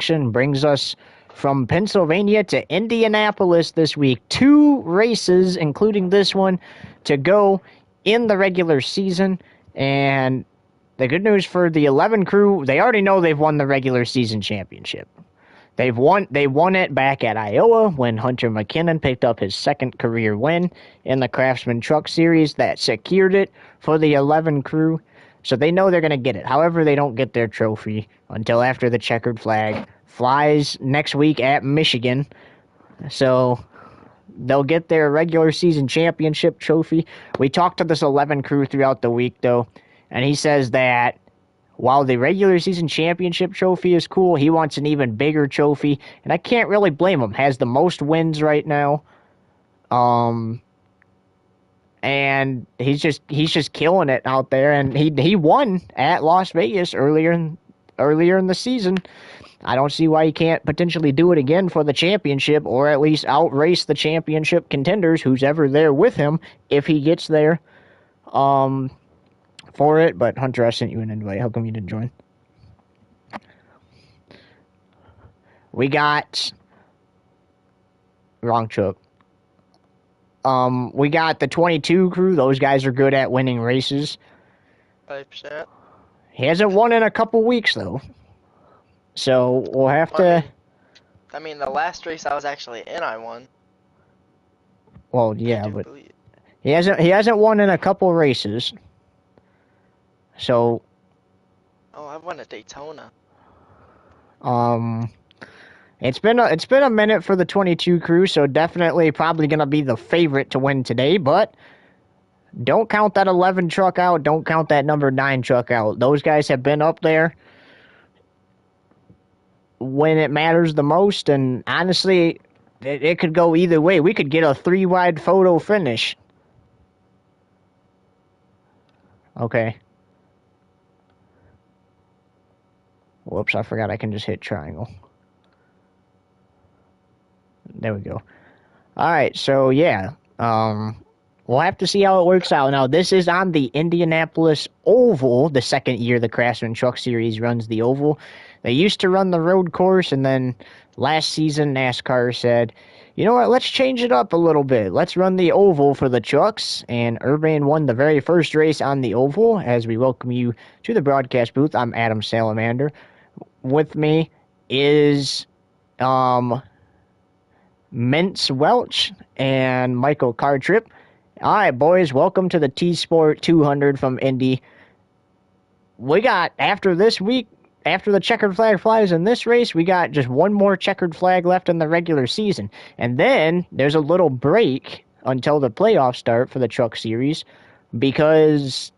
action brings us from Pennsylvania to Indianapolis this week. 2 races, including this one, to go in the regular season. And the good news for the 11 crew, they already know they've won the regular season championship. They won it back at Iowa when Hunter McKinnon picked up his second career win in the Craftsman Truck Series that secured it for the 11 crew. So they know they're going to get it. However, they don't get their trophy until after the checkered flag flies next week at Michigan. So they'll get their regular season championship trophy. We talked to this 11 crew throughout the week, though, and he says that while the regular season championship trophy is cool, he wants an even bigger trophy, and I can't really blame him. Has the most wins right now. And he's just killing it out there, and he won at Las Vegas earlier in the season. I don't see why he can't potentially do it again for the championship, or at least outrace the championship contenders, who's ever there with him, if he gets there for it. But Hunter, I sent you an invite. How come you didn't join? We got wrong truck. We got the 22 crew. Those guys are good at winning races. 5%. He hasn't won in a couple weeks, though. So we'll have to... I mean, the last race I was actually in, I won. Well, yeah, but he hasn't won in a couple races. So... Oh, I won at Daytona. It's been a minute for the 22 crew, so definitely probably going to be the favorite to win today, but don't count that 11 truck out. Don't count that number 9 truck out. Those guys have been up there when it matters the most, and honestly, it could go either way. We could get a 3-wide photo finish. Okay. Whoops, I forgot I can just hit triangle. There we go. All right, so yeah, we'll have to see how it works out. Now, this is on the Indianapolis Oval, the second year the Craftsman Truck Series runs the Oval. They used to run the road course, and then last season NASCAR said, you know what, let's change it up a little bit. Let's run the Oval for the trucks, and Urban won the very first race on the Oval. As we welcome you to the broadcast booth, I'm Adam Salamander. With me is... Mintz Welch and Michael Cartrip. All right, boys, welcome to the TSport 200 from Indy. We got, after this week, after the checkered flag flies in this race, we got just one more checkered flag left in the regular season. And then there's a little break until the playoffs start for the Truck Series because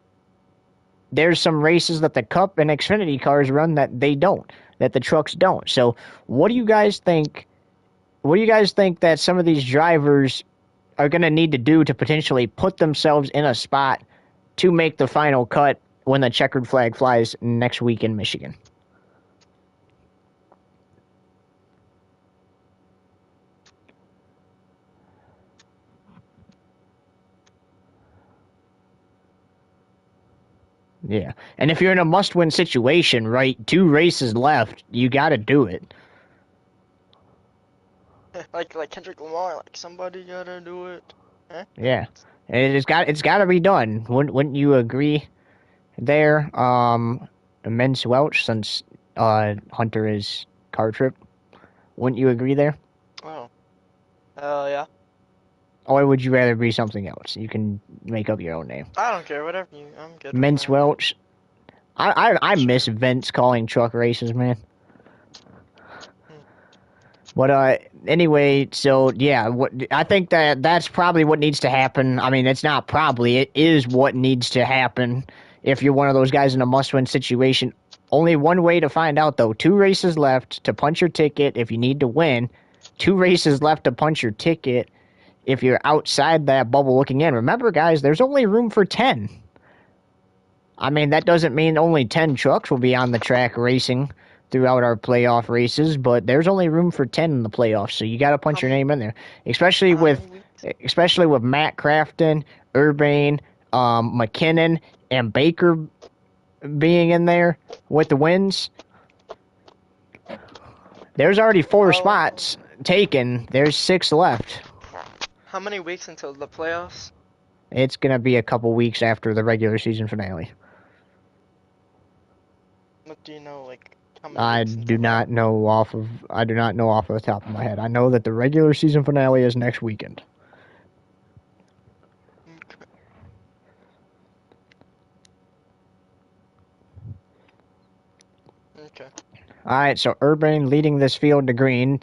there's some races that the Cup and Xfinity cars run that they don't, that the trucks don't. So what do you guys think? What do you guys think that some of these drivers are going to need to do to potentially put themselves in a spot to make the final cut when the checkered flag flies next week in Michigan? Yeah. And if you're in a must-win situation, right, 2 races left, you got to do it. like Kendrick Lamar, like somebody gotta do it. Eh? Yeah, it's got to be done. Wouldn't you agree? There, Mintz Welch, since Hunter is Cartrip, wouldn't you agree there? Oh, yeah. Or would you rather be something else? You can make up your own name. I don't care, whatever you. I'm good. Mintz Welch. I miss Vince calling truck races, man. But anyway, so yeah, I think that's probably what needs to happen. I mean, it's not probably, it is what needs to happen if you're one of those guys in a must-win situation. Only one way to find out, though. 2 races left to punch your ticket if you need to win. 2 races left to punch your ticket if you're outside that bubble looking in. Remember, guys, there's only room for 10. I mean, that doesn't mean only 10 trucks will be on the track racing throughout our playoff races, but there's only room for 10 in the playoffs, so you got to punch your name in there. Especially with Matt Crafton, Urbane, McKinnon, and Baker being in there with the wins. There's already 4 Oh, spots taken. There's 6 left. how many weeks until the playoffs? It's gonna be a couple weeks after the regular season finale. What do you know, like, how many I weeks do until that? not know off of the top of my head. I know that the regular season finale is next weekend. Okay. Okay. All right, so Urban leading this field to green.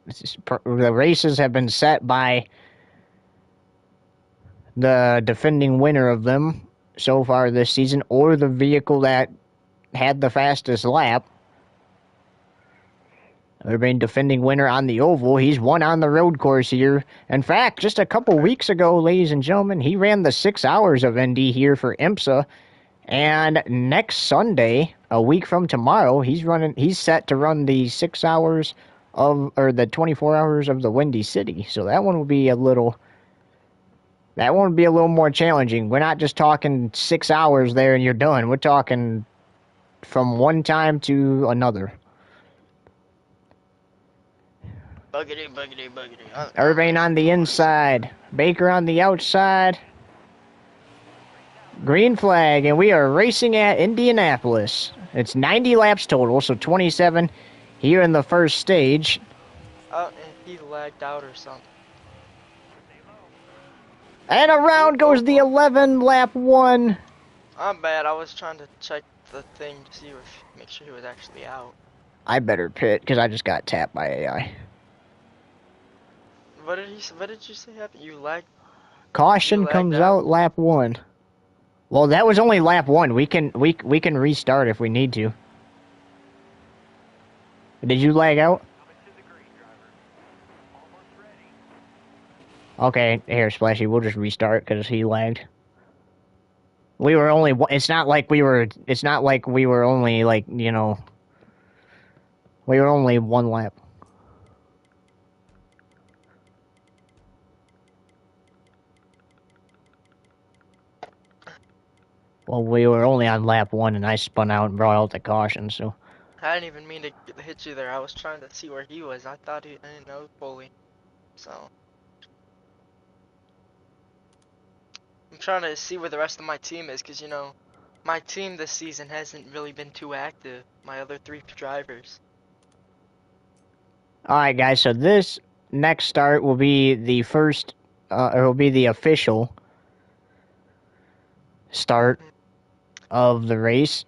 The races have been set by the defending winner of them so far this season, or the vehicle that had the fastest lap. Urban defending winner on the oval. He's won on the road course here. In fact, just a couple weeks ago, ladies and gentlemen, he ran the 6 hours of ND here for IMSA. And next Sunday, a week from tomorrow, he's set to run the 6 hours or the 24 hours of the Windy City. So that one will be a little more challenging. We're not just talking 6 hours there and you're done. We're talking from one time to another. Buggity, buggity, buggity. Irvine on the inside, Baker on the outside. Green flag, and we are racing at Indianapolis. It's 90 laps total, so 27 here in the first stage. Oh, and he lagged out or something. And around goes the 11 lap one. I'm bad. I was trying to check the thing to see if make sure he was actually out. I better pit because I just got tapped by AI. What did you say happened? You lagged Caution comes out lap 1. Well, that was only lap 1. We can restart if we need to. Did you lag out? Okay, here, Splashy, we'll just restart because he lagged. We were only. It's not like we were only like, you know. We were only 1 lap. Well, we were only on lap 1, and I spun out and brought out the caution, so. I didn't even mean to hit you there. I was trying to see where he was. I didn't know fully. So I'm trying to see where the rest of my team is, because, you know, my team this season hasn't really been too active. My other 3 drivers. Alright, guys, so this next start will be the first, it will be the official start of the race.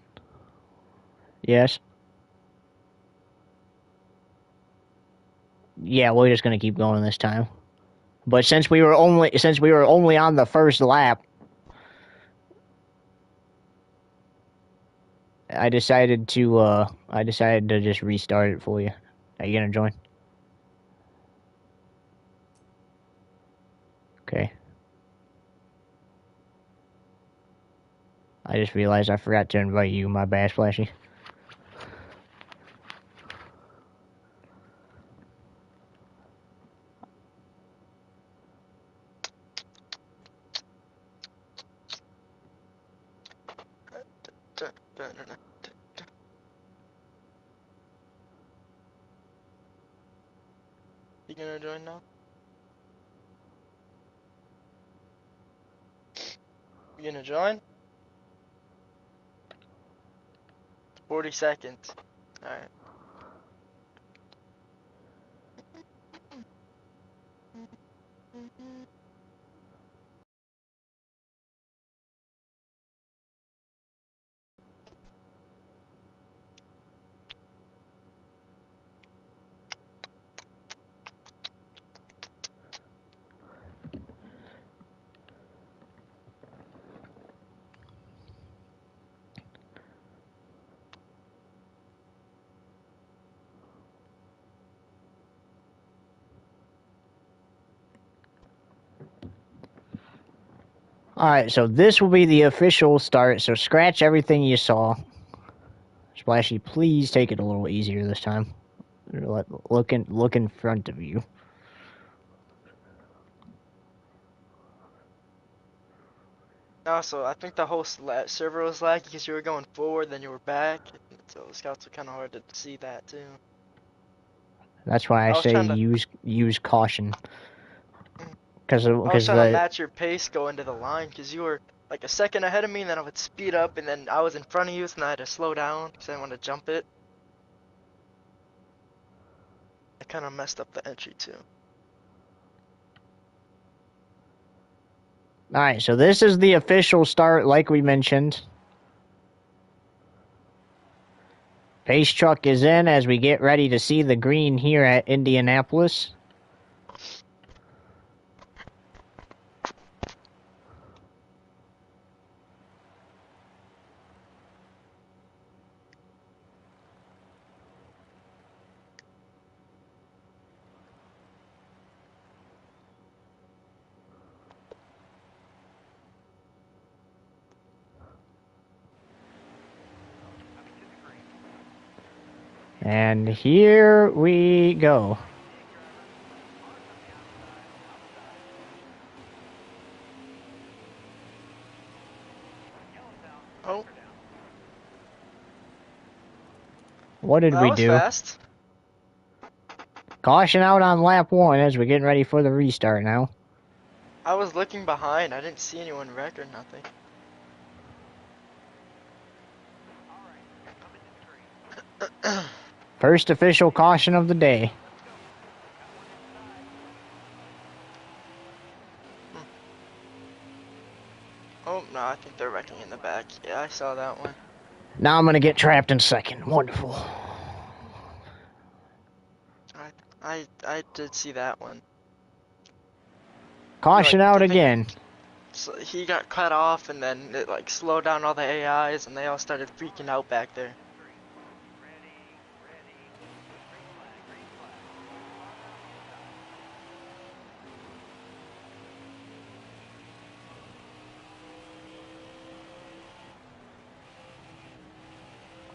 Yes. Yeah, we're just gonna keep going this time. But since we were only on the first lap, I decided to just restart it for you. Are you gonna join? Okay. I just realized I forgot to invite you, my bad, Splashy. You gonna join now? You gonna join? 40 seconds. Alright. Alright, so this will be the official start, so scratch everything you saw. Splashy, please take it a little easier this time. Look in front of you. Also, I think the whole server was laggy because you were going forward, then you were back. So the scouts are kind of hard to see that too. That's why I was say trying to. use caution. Because I was trying to the match your pace going to the line because you were like a second ahead of me, and then I would speed up, and then I was in front of you, so then I had to slow down because I didn't want to jump it. I kind of messed up the entry too. all right, so this is the official start, like we mentioned. Pace truck is in as we get ready to see the green here at Indianapolis. And here we go. Oh, What did that we was do? fast. Caution out on lap 1 as we're getting ready for the restart now. I was looking behind. I didn't see anyone wreck or nothing. First official caution of the day. Oh, no, I think they're wrecking in the back. Yeah, I saw that one. Now I'm going to get trapped in second. Wonderful. I did see that one. Caution out again. So he got cut off, and then it like slowed down all the AIs, and they all started freaking out back there.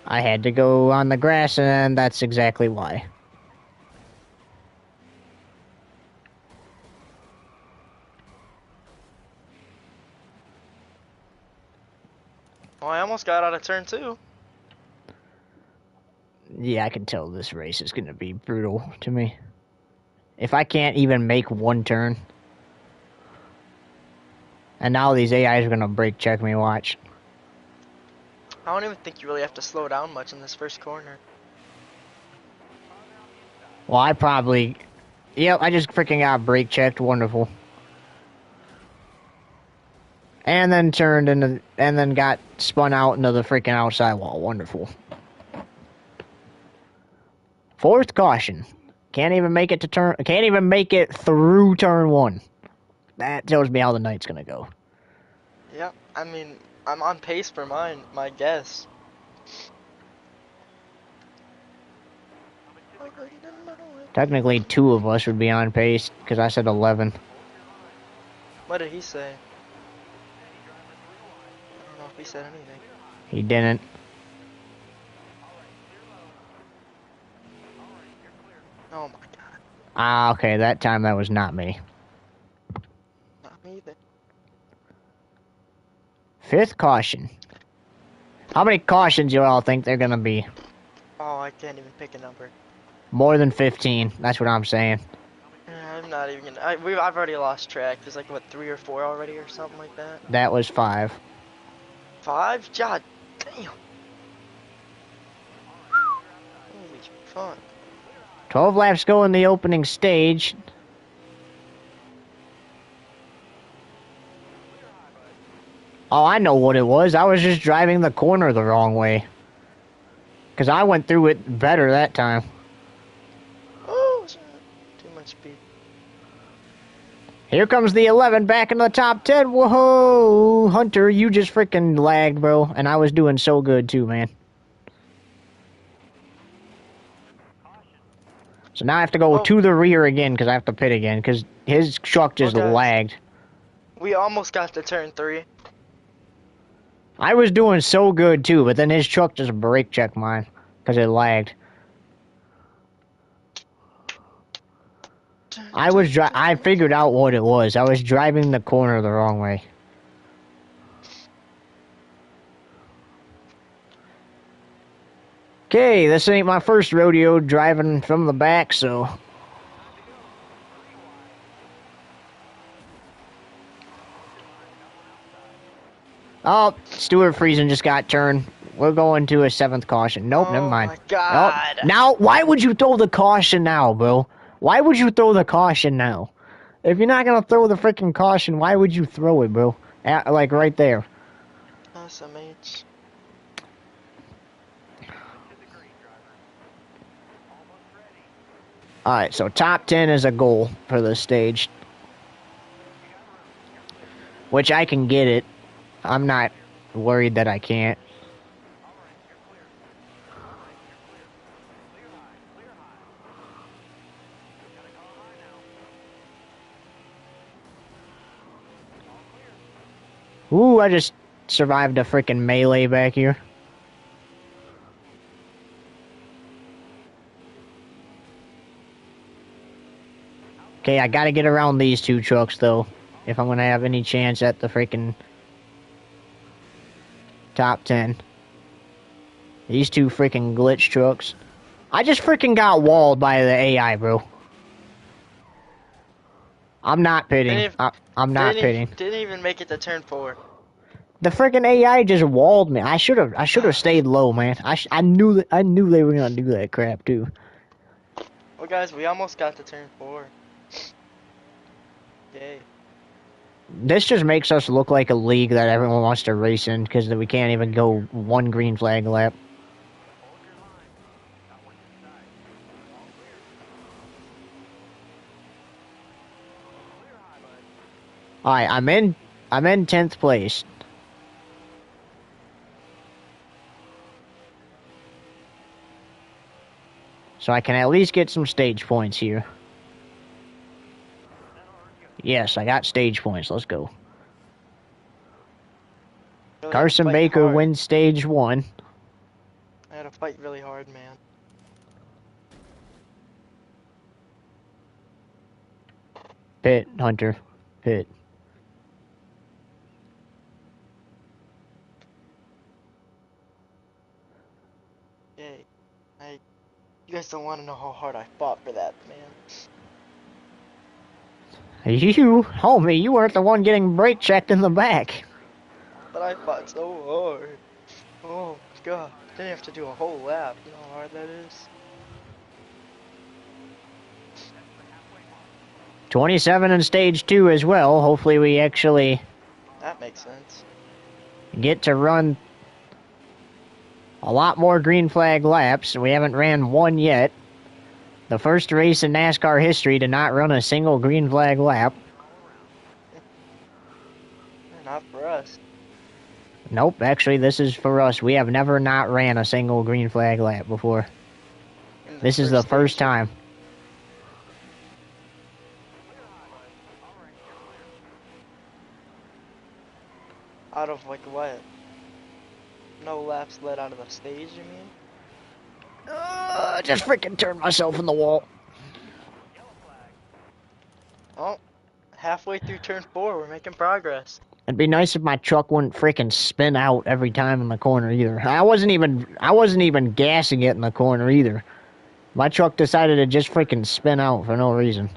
I had to go on the grass, and that's exactly why. Oh, I almost got out of turn 2. Yeah, I can tell this race is going to be brutal to me. If I can't even make one turn. And now these AIs are going to brake check me, watch. I don't even think you really have to slow down much in this first corner. Well, I probably... Yep, I just freaking got brake checked. Wonderful. And then turned into... And then got spun out into the freaking outside wall. Wonderful. Fourth caution. Can't even make it to turn... Can't even make it through turn 1. That tells me how the night's gonna go. Yeah, I mean, I'm on pace for my guess. Technically, 2 of us would be on pace, because I said 11. What did he say? I don't know if he said anything. He didn't. Oh my god. Ah, okay, that time that was not me. Not me either. Fifth caution. How many cautions you all think they're gonna be? Oh, I can't even pick a number. More than 15. That's what I'm saying. I'm not even gonna. I've already lost track. There's like what 3 or 4 already or something like that. That was 5. 5? God damn. Holy fuck. 12 laps go in the opening stage. Oh, I know what it was. I was just driving the corner the wrong way. Because I went through it better that time. Oh, too much speed. Here comes the 11 back in the top 10. Whoa! Hunter, you just freaking lagged, bro. And I was doing so good too, man. So now I have to go to the rear again because I have to pit again because his truck just lagged. We almost got to turn 3. I was doing so good too, but then his truck just brake checked mine because it lagged. I figured out what it was. I was driving the corner the wrong way. Okay, this ain't my first rodeo driving from the back, so... Oh, Stuart Friesen just got turned. We're going to a 7th caution. Nope, never mind. Oh my Oh, God. now, why would you throw the caution now, bro? Why would you throw the caution now? If you're not gonna throw the freaking caution, why would you throw it, bro? Like, right there. SMH. Alright, so top 10 is a goal for this stage. Which I can get it. I'm not worried that I can't. Ooh, I just survived a freaking melee back here. Okay, I gotta get around these 2 trucks, though, if I'm gonna have any chance at the freaking top 10. These 2 freaking glitch trucks. I just freaking got walled by the AI, bro. I'm not pitting. I'm not pitting. Didn't even make it to turn 4. The freaking AI just walled me. I should have stayed low, man. I knew they were gonna do that crap too. Well, guys, we almost got to turn 4. Yay. This just makes us look like a league that everyone wants to race in because we can't even go 1 green flag lap. Alright, I'm in 10th place. So I can at least get some stage points here. Yes, I got stage points. Let's go. Really Carson fight Baker hard. wins stage 1. I had to fight really hard, man. Pit, Hunter. Pit. Yay. You guys don't want to know how hard I fought for that, man. You, homie, you weren't the one getting brake checked in the back. But I fought so hard. Oh, God. Didn't have to do a whole lap. You know how hard that is? 27 in stage 2 as well. Hopefully we actually That makes sense. get to run a lot more green flag laps. We haven't ran 1 yet. The first race in NASCAR history to not run a single green flag lap. Not for us. Nope, actually this is for us. We have never not ran a single green flag lap before. This is the first time. Out of like what? No laps led out of the stage, you mean? Just freaking turned myself in the wall. Oh, halfway through turn 4, we're making progress. It'd be nice if my truck wouldn't freaking spin out every time in the corner either. I wasn't even gassing it in the corner either. My truck decided to just freaking spin out for no reason.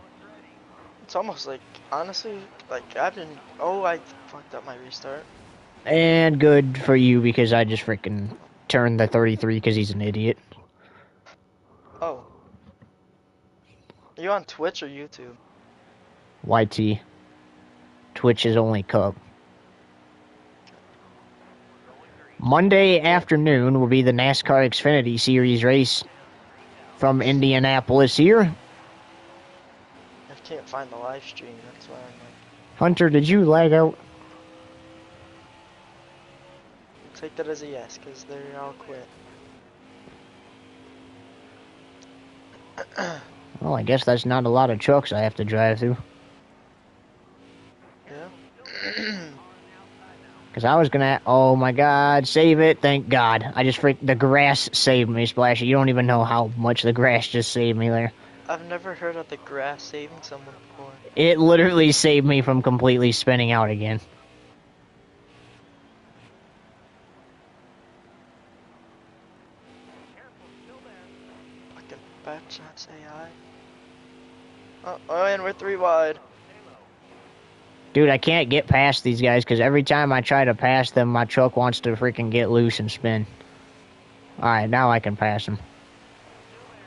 It's almost like, honestly, like I fucked up my restart. And good for you because I just freaking turned the 33 because he's an idiot. Oh. Are you on Twitch or YouTube? YT. Twitch is only Cub. Monday afternoon will be the NASCAR Xfinity Series race from Indianapolis here. I can't find the live stream, that's why I'm like... Hunter, did you lag out? Take that as a yes, because they're all quit. Well, I guess that's not a lot of trucks I have to drive through. Yeah. Because I was gonna... Oh my god, save it, thank god. The grass saved me, Splashy. You don't even know how much the grass just saved me there. I've never heard of the grass saving someone before. It literally saved me from completely spinning out again. AI. Oh, and we're 3 wide. Dude, I can't get past these guys because every time I try to pass them, my truck wants to freaking get loose and spin. Alright, now I can pass them.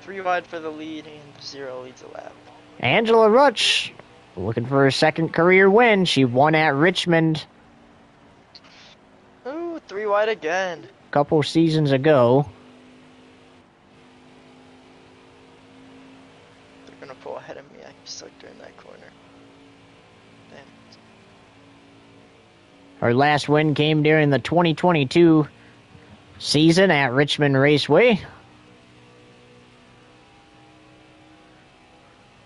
3 wide for the lead, and 0 leads a lap. Angela Rutsch, looking for her second career win. She won at Richmond Ooh, 3 wide again. a couple seasons ago. They're gonna pull ahead of me. I sucked her in that corner. Damn it. Her last win came during the 2022 season at Richmond Raceway.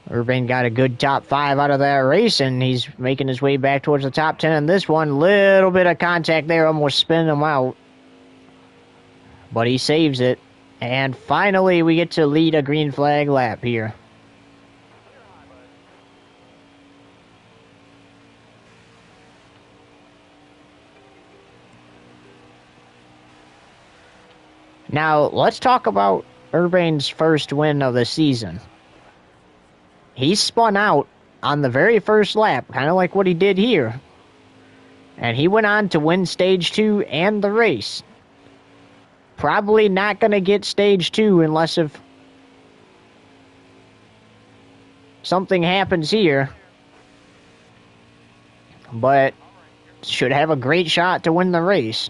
Urban got a good top 5 out of that race, and he's making his way back towards the top 10 in this one. Little bit of contact there, almost spinning him out. But he saves it. And finally, we get to lead a green flag lap here. Now, let's talk about Urban's first win of the season. He spun out on the very first lap, kind of like what he did here. And he went on to win Stage 2 and the race. Probably not going to get Stage 2 unless if something happens here. But should have a great shot to win the race.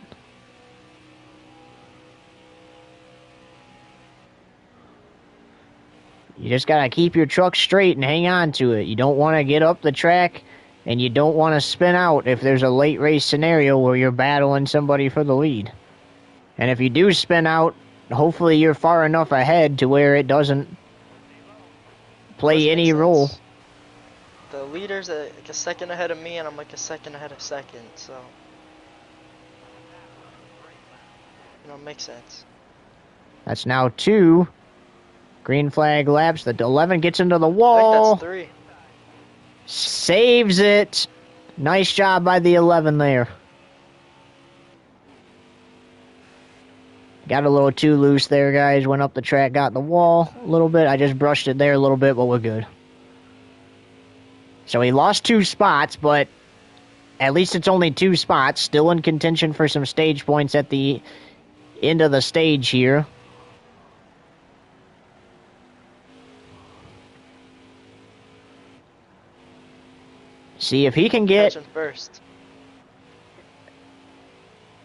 You just got to keep your truck straight and hang on to it. You don't want to get up the track, and you don't want to spin out if there's a late race scenario where you're battling somebody for the lead. And if you do spin out, hopefully you're far enough ahead to where it doesn't play any role. The leader's like a second ahead of me, and I'm like a second ahead of second, so... You know, it makes sense. That's now 2 green flag laps. The 11 gets into the I wall. think that's 3. Saves it. Nice job by the 11 there. Got a little too loose there, guys. Went up the track, got the wall a little bit. I just brushed it there a little bit, but we're good. So he lost 2 spots, but at least it's only 2 spots. Still in contention for some stage points at the end of the stage here. See if he can get... First.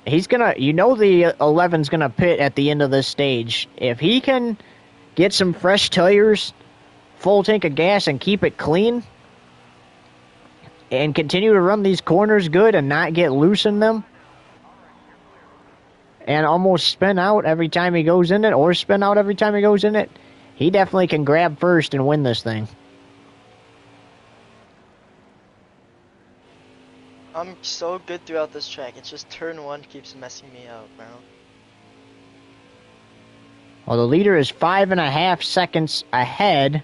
He's gonna... You know the 11's gonna pit at the end of this stage. If he can get some fresh tires, full tank of gas, and keep it clean, and continue to run these corners good and not get loose in them, and almost spin out every time he goes in it, or spin out every time he goes in it, he definitely can grab first and win this thing. I'm so good throughout this track. It's just turn 1 keeps messing me up, bro. Well, the leader is 5.5 seconds ahead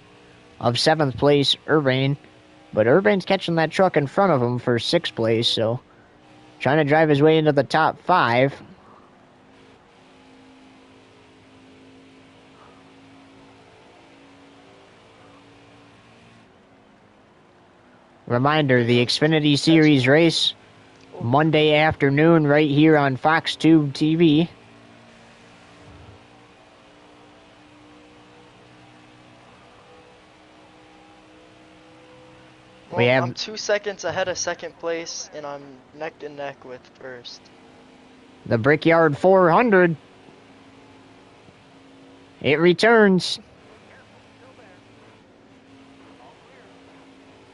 of 7th place Urban, but Urban's catching that truck in front of him for 6th place, so trying to drive his way into the top 5. Reminder, the Xfinity Series race, Monday afternoon right here on Fox Tube TV. Well, I'm 2 seconds ahead of 2nd place, and I'm neck and neck with 1st. The Brickyard 400. It returns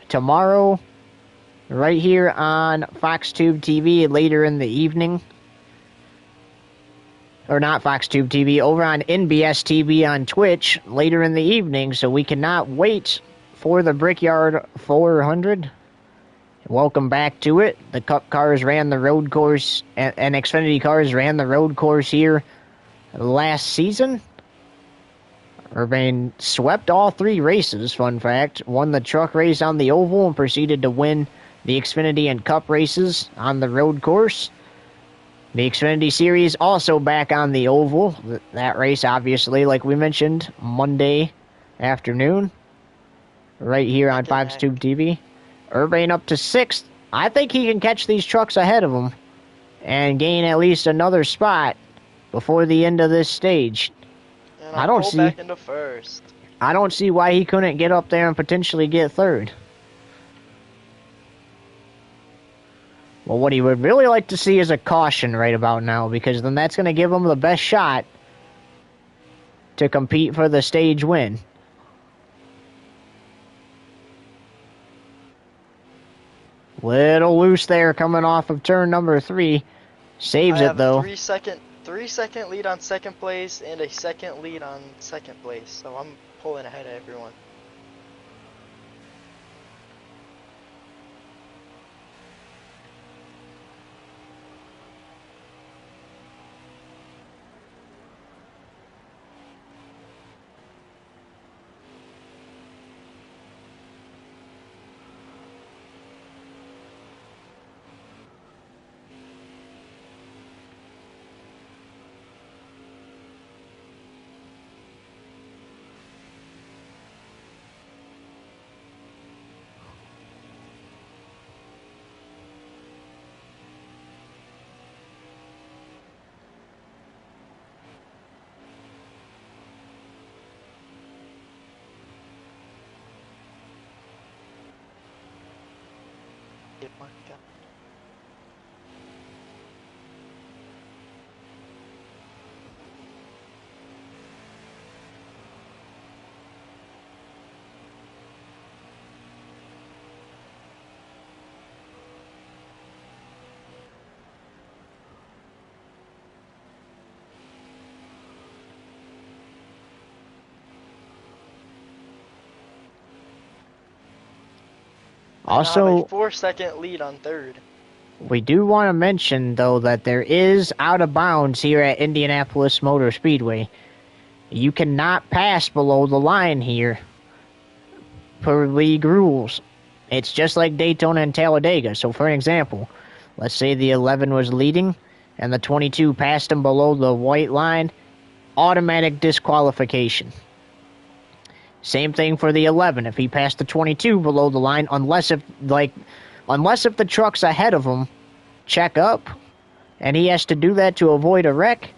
tomorrow, right here on Fox Tube TV later in the evening. Or not Fox Tube TV, over on NBS TV on Twitch later in the evening, so we cannot wait for the Brickyard 400. Welcome back to it. The Cup cars ran the road course, and Xfinity cars ran the road course here last season. Urban swept all 3 races, fun fact. Won the truck race on the oval and proceeded to win the Xfinity and Cup races on the road course. The Xfinity Series also back on the oval. That race, obviously, like we mentioned, Monday afternoon, right here on Fox Tube TV. Urbane up to 6th. I think he can catch these trucks ahead of him and gain at least another spot before the end of this stage. And I pull back into first. I don't see why he couldn't get up there and potentially get third. Well, what he would really like to see is a caution right about now, because then that's going to give him the best shot to compete for the stage win. Little loose there coming off of turn number 3. Saves it though. I have a 3-second lead on second place and a second lead on second place, so I'm pulling ahead of everyone. Also, I have a 4-second lead on third. We do want to mention, though, that there is out of bounds here at Indianapolis Motor Speedway. You cannot pass below the line here per league rules. It's just like Daytona and Talladega. So, for example, let's say the 11 was leading and the 22 passed him below the white line. Automatic disqualification. Same thing for the 11. If he passed the 22 below the line, unless if the truck's ahead of him check up, and he has to do that to avoid a wreck.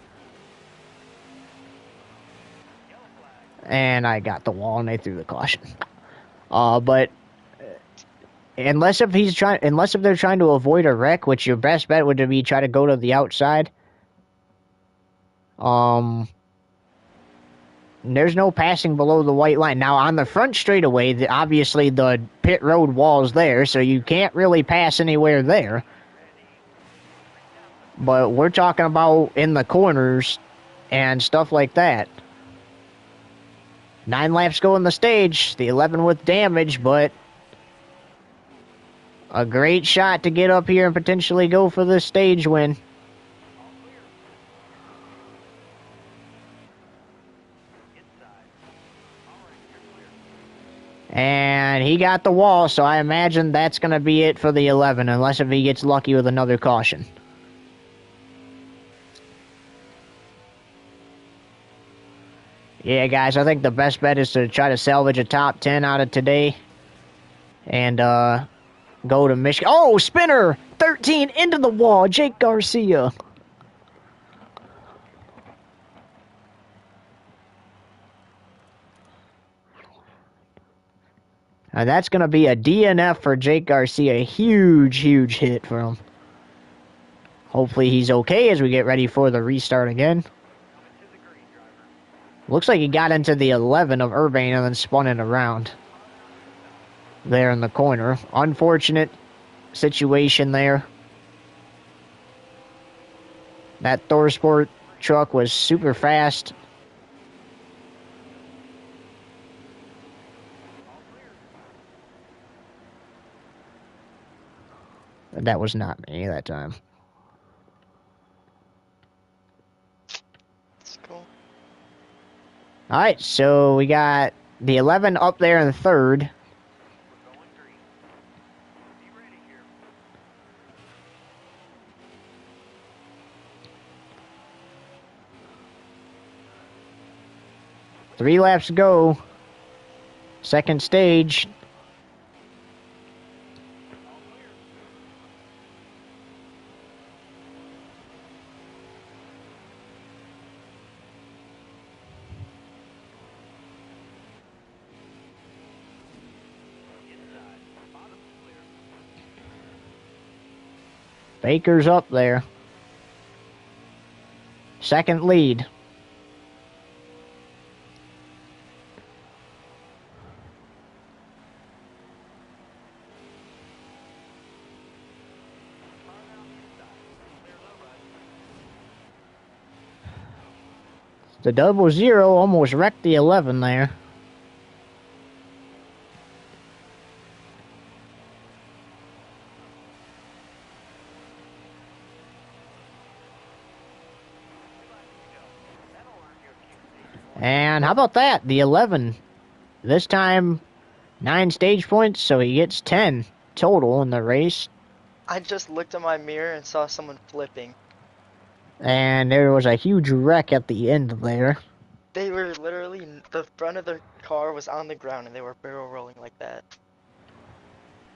And I got the wall, and they threw the caution. But unless if they're trying to avoid a wreck, which your best bet would be try to go to the outside. There's no passing below the white line. Now, on the front straightaway, obviously the pit road wall's there, so you can't really pass anywhere there. But we're talking about in the corners and stuff like that. 9 laps go in the stage. The 11 with damage, but a great shot to get up here and potentially go for the stage win. And he got the wall, so I imagine that's going to be it for the 11, unless if he gets lucky with another caution. Yeah, guys, I think the best bet is to try to salvage a top 10 out of today. And go to Michigan. Oh, spinner! 13 into the wall, Jake Garcia. And that's going to be a DNF for Jake Garcia. A huge, huge hit for him. Hopefully he's okay as we get ready for the restart again. Looks like he got into the 11 of Urbane and then spun it around. There in the corner. Unfortunate situation there. That TSport truck was super fast. That was not me that time. That's cool. Alright, so we got the 11 up there in third. Three laps to go. Second stage. Baker's up there. Second lead. The 00 almost wrecked the 11 there. And how about that? The 11. This time, 9 stage points, so he gets 10 total in the race. I just looked in my mirror and saw someone flipping. And there was a huge wreck at the end there. They were literally, the front of their car was on the ground and they were barrel rolling like that.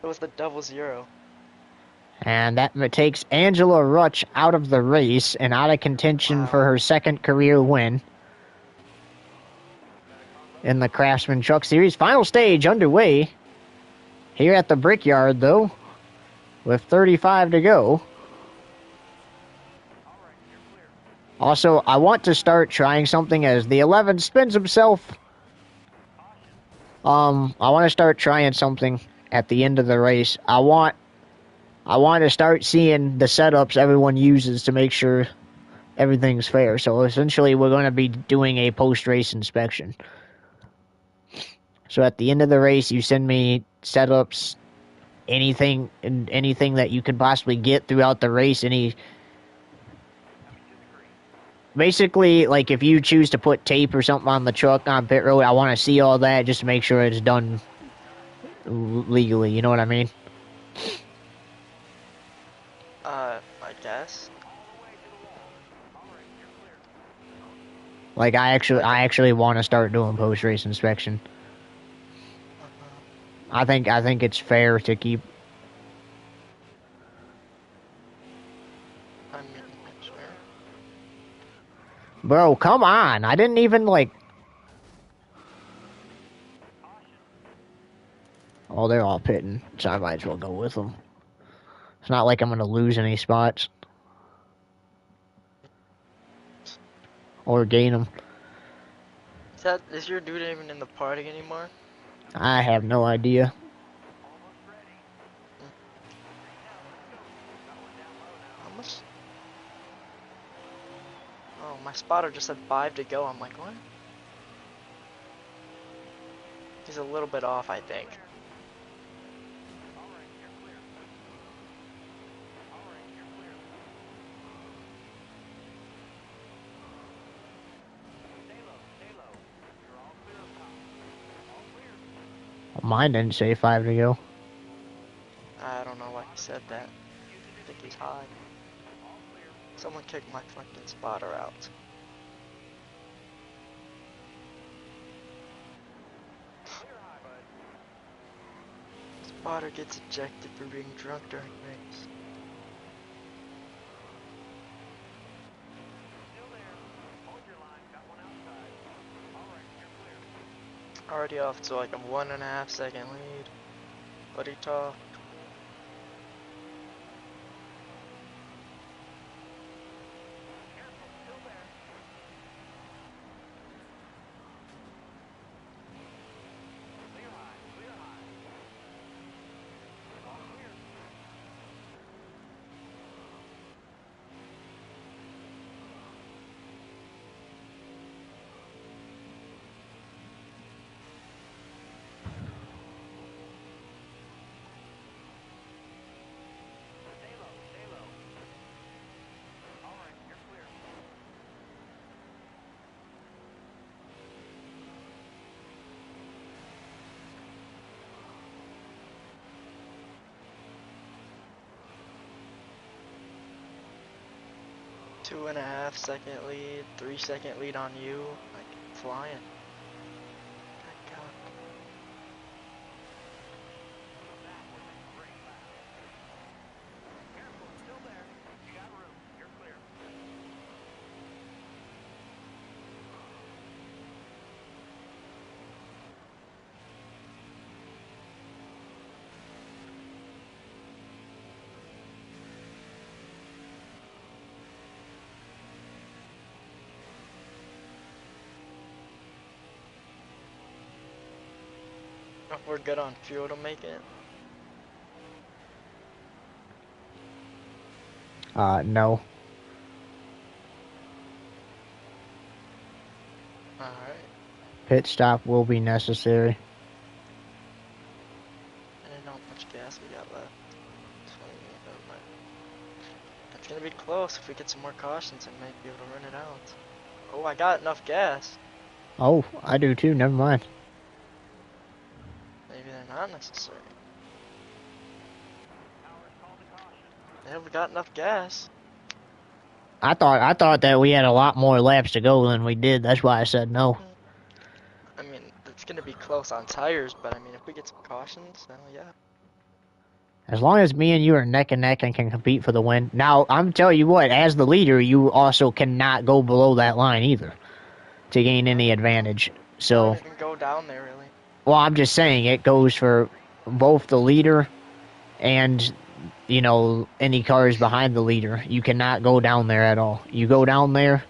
It was the 00. And that takes Angela Rutsch out of the race and out of contention for her second career win in the Craftsman Truck Series. Final stage underway here at the Brickyard, though, with 35 to go. Also, I want to start trying something as the 11 spins himself. I want to start trying something at the end of the race. I want to start seeing the setups everyone uses to make sure everything's fair. So essentially, we're going to be doing a post-race inspection. So at the end of the race, you send me setups, anything that you could possibly get throughout the race. Basically, like if you choose to put tape or something on the truck on pit road, I want to see all that just to make sure it's done legally. You know what I mean? I guess. Like I actually want to start doing post-race inspection. I think it's fair to keep. I mean, sure. Bro, come on! I didn't even like. Oh, they're all pitting, so I might as well go with them. It's not like I'm gonna lose any spots or gain them. Is your dude even in the party anymore? I have no idea. Almost. Oh, my spotter just said 5 to go. I'm like, what? He's a little bit off, I think. Mine didn't say 5 to go. I don't know why he said that. I think he's high. Someone kicked my fucking spotter out. Spotter gets ejected for being drunk during race. Already off to like a 1.5 second lead. Buddy talk. Two and a half second lead, 3 second lead on you. Like flying. My God. If we're good on fuel to make it. No. Alright. Pit stop will be necessary. I didn't know how much gas we got left. 28, never mind. That's gonna be close. If we get some more cautions, I might be able to run it out. Oh, I got enough gas. Oh, I do too. Never mind. Maybe they're not necessary. Yeah, we got enough gas. I thought that we had a lot more laps to go than we did. That's why I said no. I mean, it's gonna be close on tires, but I mean, if we get some cautions, then yeah. As long as me and you are neck and neck and can compete for the win. Now, I'm telling you what, as the leader, you also cannot go below that line either to gain any advantage. So, Don't even go down there, really. well, I'm just saying it goes for both the leader and, you know, any cars behind the leader. You cannot go down there at all. You go down there,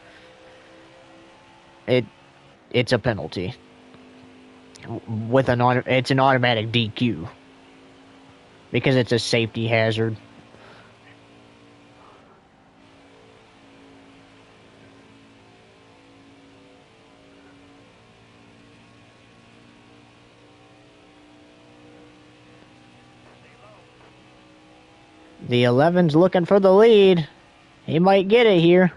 it's a penalty. It's an automatic DQ because it's a safety hazard. The 11's looking for the lead. He might get it here.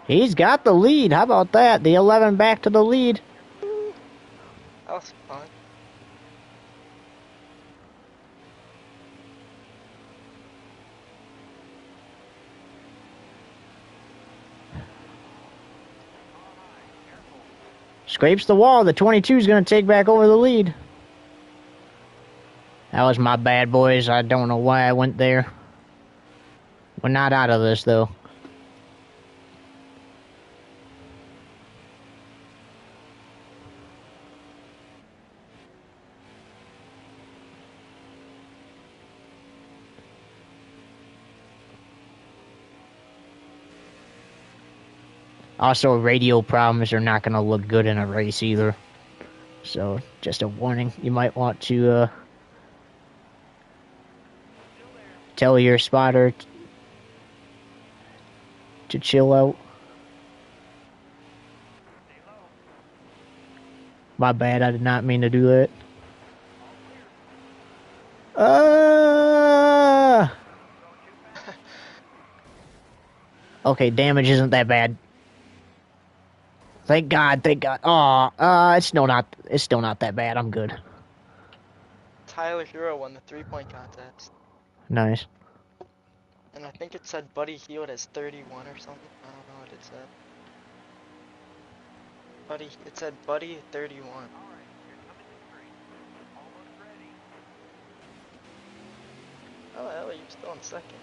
He's got the lead. How about that? The 11 back to the lead. That was fun. Scrapes the wall. The 22 is going to take back over the lead. That was my bad, boys. I don't know why I went there. We're not out of this, though. Also, radio problems are not going to look good in a race either. So, just a warning. You might want to tell your spotter to chill out. My bad, I did not mean to do that. Okay, damage isn't that bad. Thank God, thank God. It's still not that bad. I'm good. Tyler Hero won the 3-point contest. Nice. And I think it said Buddy Hewitt has 31 or something. I don't know what it said. It said Buddy 31. Oh, hell, you're still in second.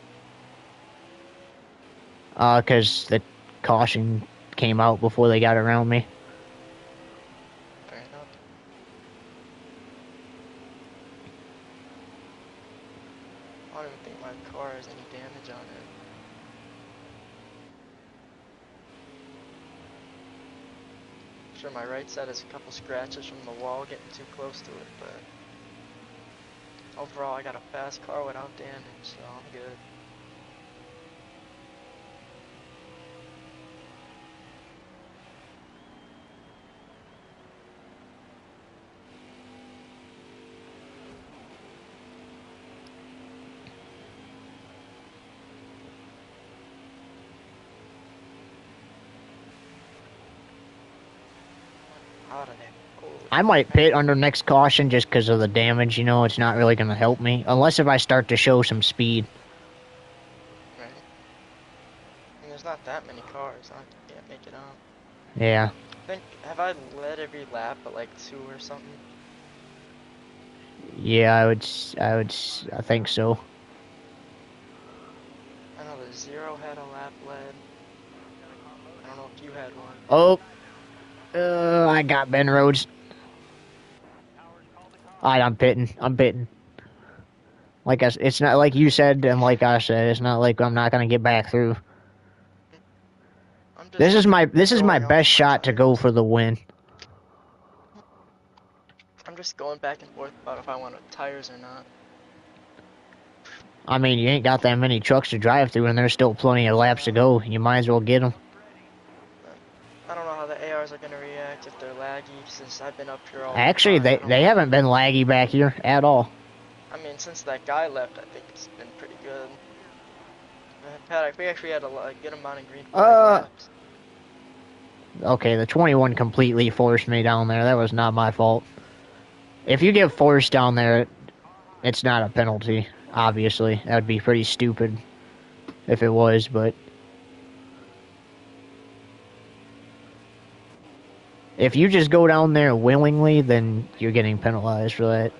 Because the caution came out before they got around me. Fair enough. I don't even think my car has any damage on it. Sure, my right side has a couple scratches from the wall getting too close to it, but overall I got a fast car without damage, so I'm good. Out of there. Holy I might pit under next caution just because of the damage. You know, it's not really going to help me. Unless if I start to show some speed. right. I mean, there's not that many cars. I can't make it out. Yeah. Have I led every lap but like 2 or something? Yeah, I think so. I know the Zero had a lap led. I don't know if you had one. Oh. I got Ben Rhodes. Alright, I'm pitting. It's not like you said, and like I said, it's not like I'm not gonna get back through. This is my best shot to go for the win. I'm just going back and forth about if I want tires or not. I mean, you ain't got that many trucks to drive through, and there's still plenty of laps to go. You might as well get them. I don't know how the ARs are gonna react if they're laggy since I've been up here all Actually, the time. they haven't been laggy back here at all. I mean, since that guy left, I think it's been pretty good. Pat, we actually had a good amount of green flag laps. Okay, the 21 completely forced me down there. That was not my fault. If you get forced down there, it's not a penalty, obviously. That would be pretty stupid if it was, but... If you just go down there willingly, then you're getting penalized for that.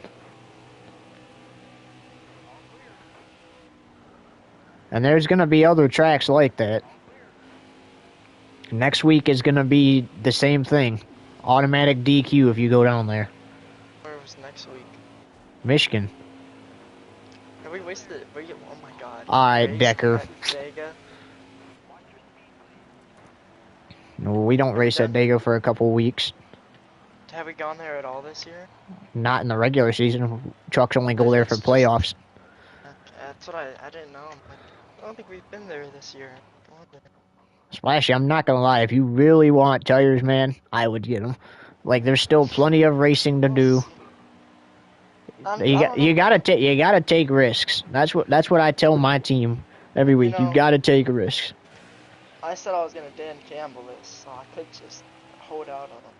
And there's going to be other tracks like that. Next week is going to be the same thing. Automatic DQ if you go down there. Where was next week? Michigan. Have we wasted? Oh my god. Alright, Decker. Dega. No, we don't race at Dega for a couple weeks. Have we gone there at all this year? Not in the regular season. Trucks only go there for playoffs. That's what I didn't know. I don't think we've been there this year. Splashy, I'm not gonna lie. If you really want tires, man, I would get them. Like, there's still plenty of racing to do. You gotta take risks. That's what I tell my team every week. You gotta take risks. I said I was gonna Dan Campbell this, so I could just hold out on him.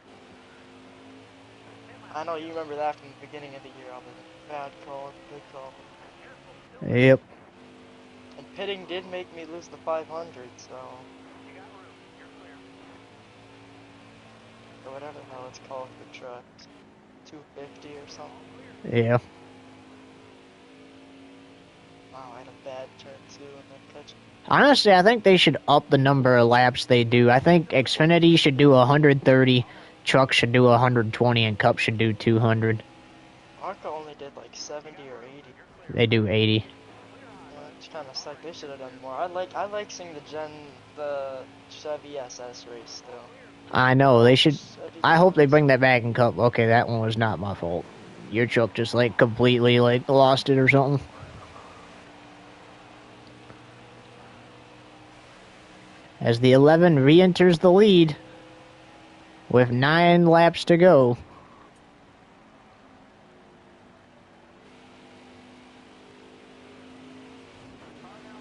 I know you remember that from the beginning of the year. All the bad call, good call. Yep. And pitting did make me lose the 500, so. Or whatever the hell it's called for trucks. 250 or something. Yeah. Wow, I had a bad turn too and then catch. Honestly, I think they should up the number of laps they do. I think Xfinity should do 130, Trucks should do 120, and Cup should do 200. Arca only did like 70 or 80. They do 80. Yeah, it's kind of suck. They should have done more. I like seeing the Chevy SS race still. I know, they should. I hope they bring that back in Cup. Okay, that one was not my fault. Your truck just, like, completely, like, lost it or something. As the 11 re-enters the lead with 9 laps to go.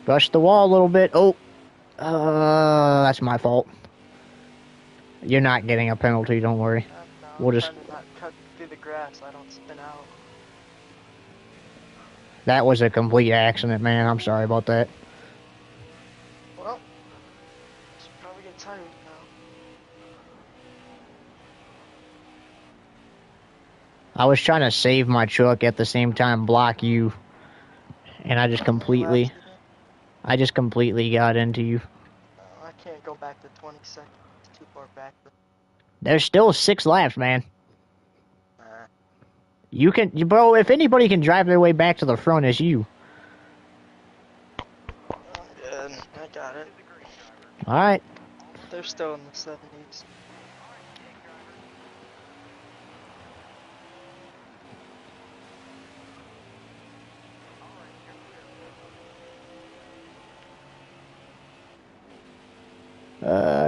Brushed the wall a little bit. Oh, that's my fault. You're not getting a penalty, don't worry. No, we'll just trying to not cut through the grass so I don't spin out. That was a complete accident, man. I'm sorry about that. Well, should probably get tired now. I was trying to save my truck at the same time block you, and I just completely got into you. I can't go back to 20 seconds. It's too far back. There's still 6 laps, man. You can, bro, if anybody can drive their way back to the front, it's you. Good, I got it. Alright. They're still in the 70s.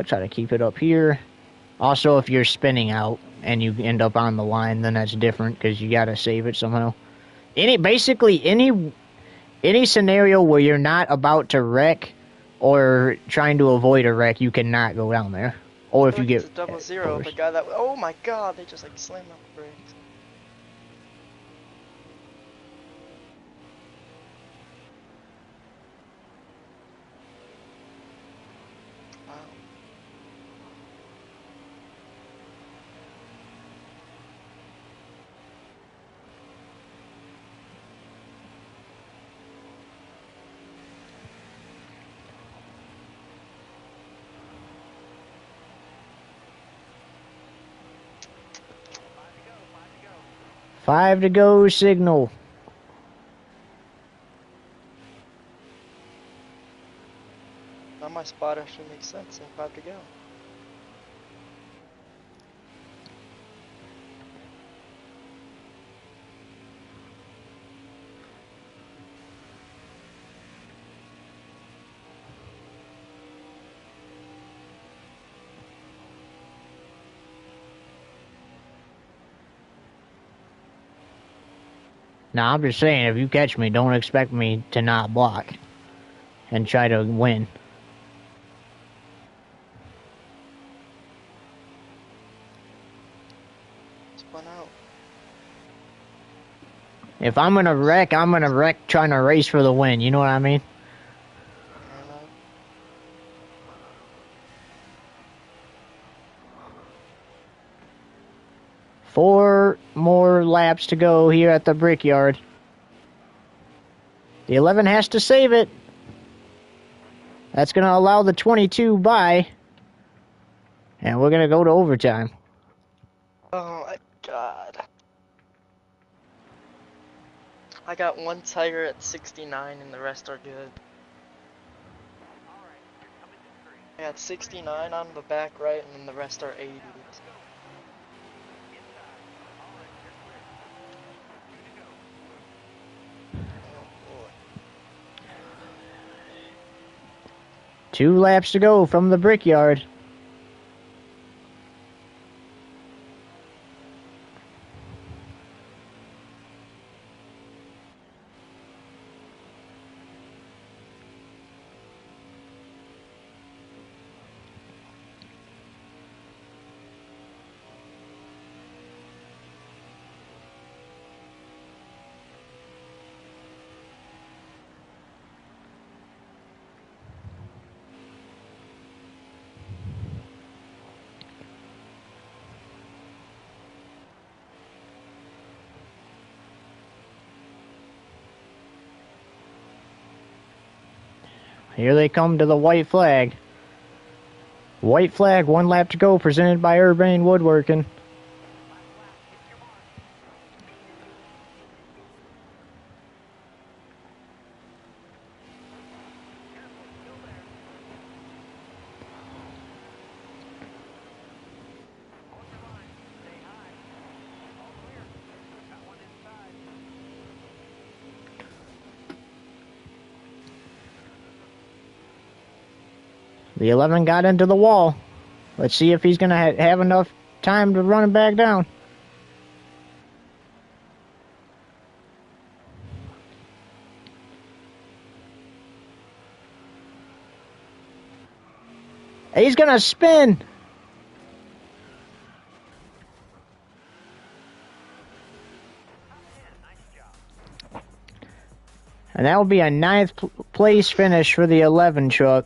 Try to keep it up here. Also, if you're spinning out and you end up on the line, then that's different because you gotta save it somehow. Basically any scenario where you're not about to wreck or trying to avoid a wreck, you cannot go down there. Or if you get it's a double zero, the guy that, oh my god, they just like slammed on the brakes. Wow. 5 to go signal. Now my spot actually makes sense and 5 to go. Now, I'm just saying, if you catch me, don't expect me to not block and try to win. Spun out. If I'm gonna wreck trying to race for the win. You know what I mean? Fair enough. Four more laps to go here at the Brickyard. The 11 has to save it. That's going to allow the 22 by. And we're going to go to overtime. Oh my god. I got one tire at 69 and the rest are good. I got 69 on the back right and then the rest are 80s. Oh, 2 laps to go from the Brickyard. Here they come to the white flag. White flag, 1 lap to go, presented by Urbane Woodworking. The 11 got into the wall. Let's see if he's going to have enough time to run it back down. He's going to spin. And that will be a 9th place finish for the 11 truck.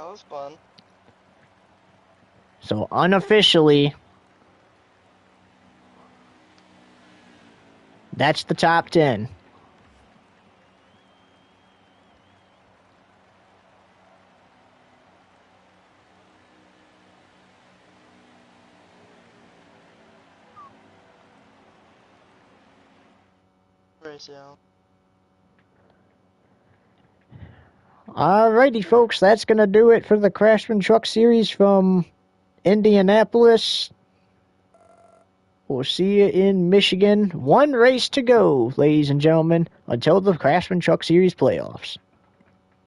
that was fun. So unofficially, that's the top 10. Ratio. Alrighty, folks, that's going to do it for the Craftsman Truck Series from Indianapolis. We'll see you in Michigan. 1 race to go, ladies and gentlemen, until the Craftsman Truck Series playoffs.